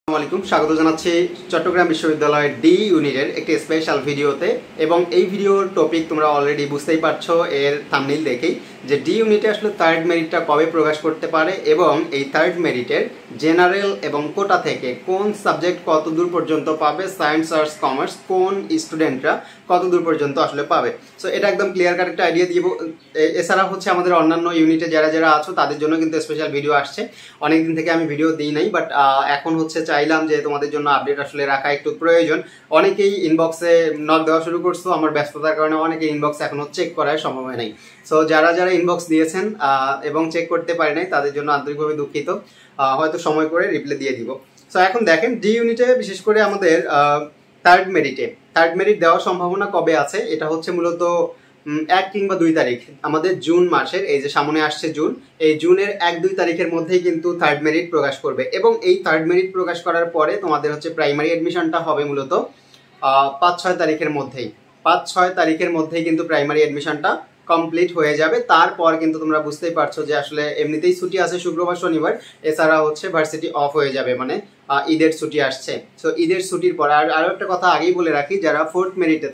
আসসালামু আলাইকুম, স্বাগত জানাচ্ছি চট্টগ্রাম বিশ্ববিদ্যালয়ের ডি ইউনিটের একটি স্পেশাল ভিডিওতে। এবং এই ভিডিওর টপিক তোমরা অলরেডি বুঝতেই পারছো এর থাম্বনেইল দেখেই, যে ডি ইউনিটে আসলে থার্ড মেরিটটা কবে প্রকাশ করতে পারে এবং এই থার্ড মেরিটের জেনারেল এবং কোটা থেকে কোন সাবজেক্ট কত দূর পর্যন্ত পাবে, সায়েন্স আর্টস কমার্স কোন স্টুডেন্টরা কত দূর পর্যন্ত আসলে পাবে। সো এটা একদম ক্লিয়ার কাট একটা আইডিয়া দিব। এছাড়া হচ্ছে আমাদের অন্যান্য ইউনিটে যারা যারা আছো তাদের জন্য কিন্তু স্পেশাল ভিডিও আসছে। অনেকদিন থেকে আমি ভিডিও দিই নাই, বাট এখন হচ্ছে চাইলাম যে তোমাদের জন্য আপডেট আসলে রাখা একটু প্রয়োজন। অনেকেই ইনবক্সে নক দেওয়া শুরু করছো, আমার ব্যস্ততার কারণে অনেকে ইনবক্স এখনো চেক করার সম্ভব হয় নাই। সো যারা যারা ইনবক্স দিয়েছেন এবং চেক করতে পারে নাই তাদের জন্য আন্তরিকভাবে দুঃখিত, হয়তো সময় করে রিপ্লাই দিয়ে দিব। সো এখন দেখেন ডি ইউনিটে বিশেষ করে আমাদের থার্ড মেরিট দেওয়ার সম্ভাবনা কবে আছে। এটা হচ্ছে মূলত 1 কিংবা 2 তারিখ, আমাদের জুন মাসের, এই যে সামনে আসছে জুন, এই জুনের 1-2 তারিখের মধ্যেই কিন্তু থার্ড মেরিট প্রকাশ করবে। এবং এই থার্ড মেরিট প্রকাশ করার পরে তোমাদের হচ্ছে প্রাইমারি অ্যাডমিশনটা হবে মূলত 5-6 তারিখের মধ্যেই। 5-6 তারিখের মধ্যেই কিন্তু প্রাইমারি অ্যাডমিশনটা কমপ্লিট হয়ে যাবে। তারপর কিন্তু তোমরা বুঝতেই পারছো যে আসলে এমনিতেই ছুটি আছে শুক্রবার শনিবার, এছাড়া হচ্ছে ভার্সিটি অফ হয়ে যাবে, মানে ঈদের ছুটি আসছে। সো ঈদের ছুটির পর আরও একটা কথা আগেই বলে রাখি, যারা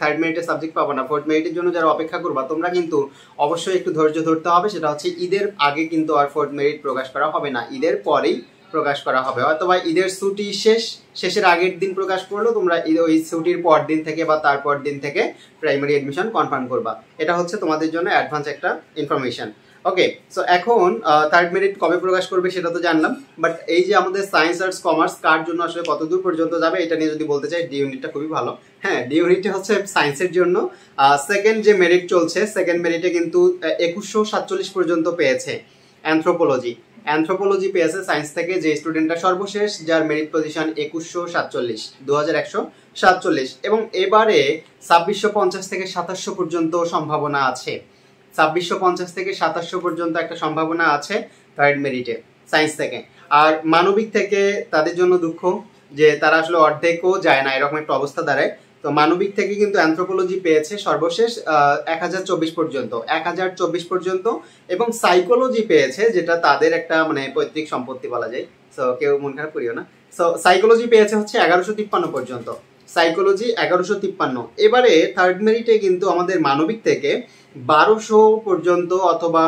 থার্ড মেরিটে সাবজেক্ট পাবো না, ফোর্থ মেরিটের জন্য যারা অপেক্ষা করবা তোমরা কিন্তু অবশ্যই একটু ধৈর্য ধরতে হবে। সেটা হচ্ছে ঈদের আগে কিন্তু আর ফোর্থ মেরিট প্রকাশ করা হবে না, ঈদের পরেই প্রকাশ করা হবে। অথবা ঈদের ছুটি শেষের আগের দিন প্রকাশ করলেও তোমরা ওই ছুটির পর দিন থেকে বা তারপর দিন থেকে প্রাইমারি এডমিশন কনফার্ম করবা। এটা হচ্ছে তোমাদের জন্য অ্যাডভান্স একটা ইনফরমেশন। ওকে, সো এখন থার্ড মেরিট কবে প্রকাশ করবে সেটা তো জানলাম, বাট এই যে আমাদের সায়েন্স আর্টস কমার্স কার জন্য আসলে কত দূর পর্যন্ত যাবে এটা নিয়ে যদি বলতে চাই, ডি ইউনিটটা খুবই ভালো। হ্যাঁ, ডি ইউনিটে হচ্ছে সায়েন্সের জন্য সেকেন্ড যে মেরিট চলছে, সেকেন্ড মেরিটে কিন্তু 2147 পর্যন্ত পেয়েছে অ্যানথ্রোপোলজি পেয়েছে সায়েন্স থেকে, যে স্টুডেন্টটা সর্বশেষ যার মেরিট পজিশন 2147 এবং এবারে 2650 থেকে 2700 পর্যন্ত সম্ভাবনা আছে। 2650 থেকে 2700 পর্যন্ত একটা সম্ভাবনা আছে থার্ড মেরিটে সায়েন্স থেকে। আর মানবিক থেকে তাদের জন্য দুঃখ যে তারা আসলে অর্ধেকও যায় না, এরকম একটা অবস্থা দাঁড়ায়। তো মানবিক থেকে কিন্তু অ্যানথ্রোপোলজি পেয়েছে সর্বশেষ 1024 পর্যন্ত এবং সাইকোলজি পেয়েছে, যেটা তাদের একটা মানে পৈতৃক সম্পত্তি বলা যায়। সো কেউ মন খারাপ করিও না। সো সাইকোলজি পেয়েছে হচ্ছে 1153 পর্যন্ত, সাইকোলজি 1153। এবারে থার্ড মেরিটে কিন্তু আমাদের মানবিক থেকে 1200 পর্যন্ত অথবা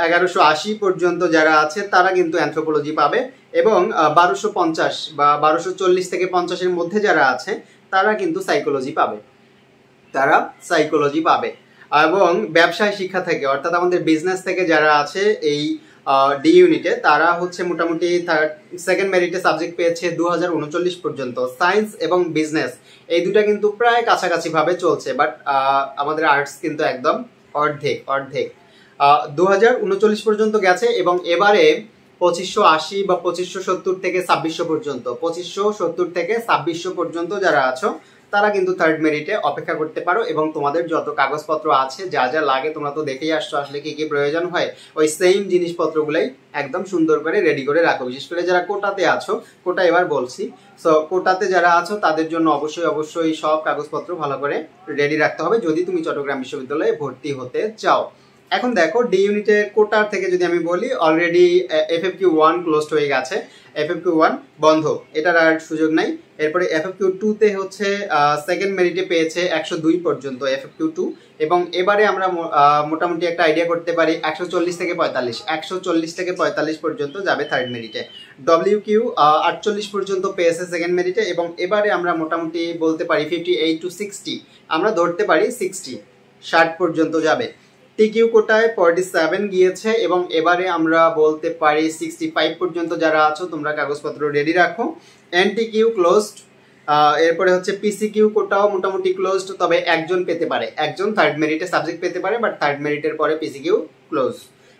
1180 পর্যন্ত যারা আছে তারা কিন্তু অ্যানথ্রোপোলজি পাবে, এবং 1250 বা 1240 থেকে 50-এর মধ্যে যারা আছে তারা কিন্তু সাইকোলজি পাবে। এবং ব্যবসায় শিক্ষা থেকে অর্থাৎ আমাদের বিজনেস থেকে যারা আছে এই ডি ইউনিটে, তারা হচ্ছে মোটামুটি সেকেন্ড মেরিটে সাবজেক্ট পেয়েছে 2039 পর্যন্ত। সায়েন্স এবং বিজনেস এই দুটা কিন্তু প্রায় কাছাকাছি ভাবে চলছে, বাট আমাদের আর্টস কিন্তু একদম অর্ধেক 2039 পর্যন্ত গেছে। এবং এবারে 2580 বা 2570 থেকে 2600 পর্যন্ত, 2570 থেকে 2600 পর্যন্ত যারা আছো তারা কিন্তু থার্ড মেরিটে অপেক্ষা করতে পারো। এবং তোমাদের যত কাগজপত্র আছে, যা যা লাগে তোমরা তো দেখেই আসছো আসলে কি কি প্রয়োজন হয়, ওই সেম জিনিসপত্রগুলাই একদম সুন্দর করে রেডি করে রাখো। বিশেষ করে যারা কোটাতে আছো, কোটা এবার বলছি, সো কোটাতে যারা আছো তাদের জন্য অবশ্যই সব কাগজপত্র ভালো করে রেডি রাখতে হবে যদি তুমি চট্টগ্রাম বিশ্ববিদ্যালয়ে ভর্তি হতে চাও। এখন দেখো ডি ইউনিটের কোটার থেকে যদি আমি বলি, অলরেডি FFQ1 ক্লোজড হয়ে গেছে, FFQ1 বন্ধ, এটার আর সুযোগ নাই। এরপরে FFQ2 তে হচ্ছে সেকেন্ড মেরিটে পেয়েছে 102 পর্যন্ত FFQ2, এবং এবারে আমরা মোটামুটি একটা আইডিয়া করতে পারি 140 থেকে 45 পর্যন্ত যাবে থার্ড মেরিটে। WQ 48 পর্যন্ত পেয়েছে সেকেন্ড মেরিটে, এবং এবারে আমরা মোটামুটি বলতে পারি 58 to 60, আমরা ধরতে পারি 60 পর্যন্ত যাবে। টিকিউ কোটায় 47 গিয়েছে, এবং এবারে আমরা বলতে পারি 65 পর্যন্ত যারা আছো তোমরা কাগজপত্র রেডি রাখো। এনটিকিউ ক্লোজড, এরপরে হচ্ছে পিসিকিউ কোটাও মোটামুটি ক্লোজড, তবে একজন পেতে পারে, একজন থার্ড মেরিটে সাবজেক্ট পেতে পারে, বাট থার্ড মেরিটের পরে পিসিকিউ ক্লোজ।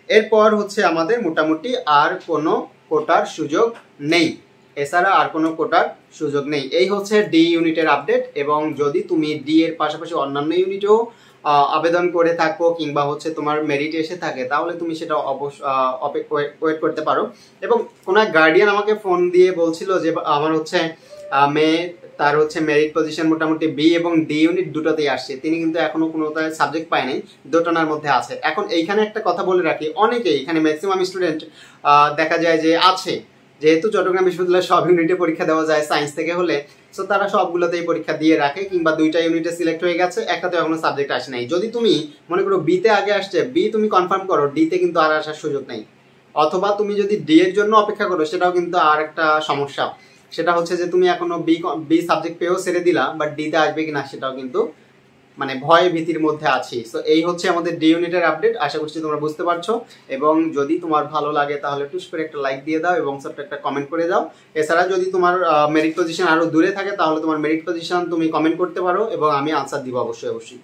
এরপর হচ্ছে আমাদের মোটামুটি আর কোনো কোটার সুযোগ নেই, এছাড়া আর কোনো কোটার সুযোগ নেই। এই হচ্ছে ডি ইউনিটের আপডেট। এবং যদি তুমি ডি এর পাশাপাশি অন্যান্য ইউনিটেও আবেদন করে থাকো কিংবা হচ্ছে তোমার মেরিট এসে থাকে, তাহলে তুমি সেটা ওয়েট করতে পারো। এবং কোনো গার্ডিয়ান আমাকে ফোন দিয়ে বলছিল যে আমার হচ্ছে মেয়ে, তার হচ্ছে মেরিট পজিশন মোটামুটি বি এবং ডি ইউনিট দুটোতেই আসছে, তিনি কিন্তু এখনো কোনো সাবজেক্ট পায় নাই, দুটোনার মধ্যে আছে। এখন এইখানে একটা কথা বলে রাখি, অনেকেই এখানে ম্যাক্সিমাম স্টুডেন্ট দেখা যায় যে আছে যেহেতু চট্টগ্রাম বিশ্ববিদ্যালয়ে সব ইউনিটে পরীক্ষা দেওয়া যায় সায়েন্স থেকে হলে, সো তারা সবগুলোতেই পরীক্ষা দিয়ে রাখে, কিংবা 2টা ইউনিটে সিলেক্ট হয়ে গেছে, একটাতে এখনো সাবজেক্ট আসে নাই। যদি তুমি মনে করো বিতে আগে আসছে, বি তুমি কনফার্ম করো, ডিতে কিন্তু আর আসার সুযোগ নেই। অথবা তুমি যদি ডি এর জন্য অপেক্ষা করো, সেটাও কিন্তু আর একটা সমস্যা। সেটা হচ্ছে যে তুমি এখনো বি সাবজেক্ট পেয়েও ছেড়ে দিলা, বাট ডিতে আসবে কিনা সেটাও কিন্তু মানে ভয় ভীতির মধ্যে আছি। সো এই হচ্ছে আমাদের ডি ইউনিটের আপডেট। আশা করছি তোমরা বুঝতে পারছো, এবং যদি তোমার ভালো লাগে তাহলে টুস করে একটা লাইক দিয়ে দাও এবং ছোট্ট একটা কমেন্ট করে দাও। এছাড়া যদি তোমার মেরিট পজিশন আরো দূরে থাকে, তাহলে তোমার মেরিট পজিশন তুমি কমেন্ট করতে পারো এবং আমি আনসার দিব অবশ্যই।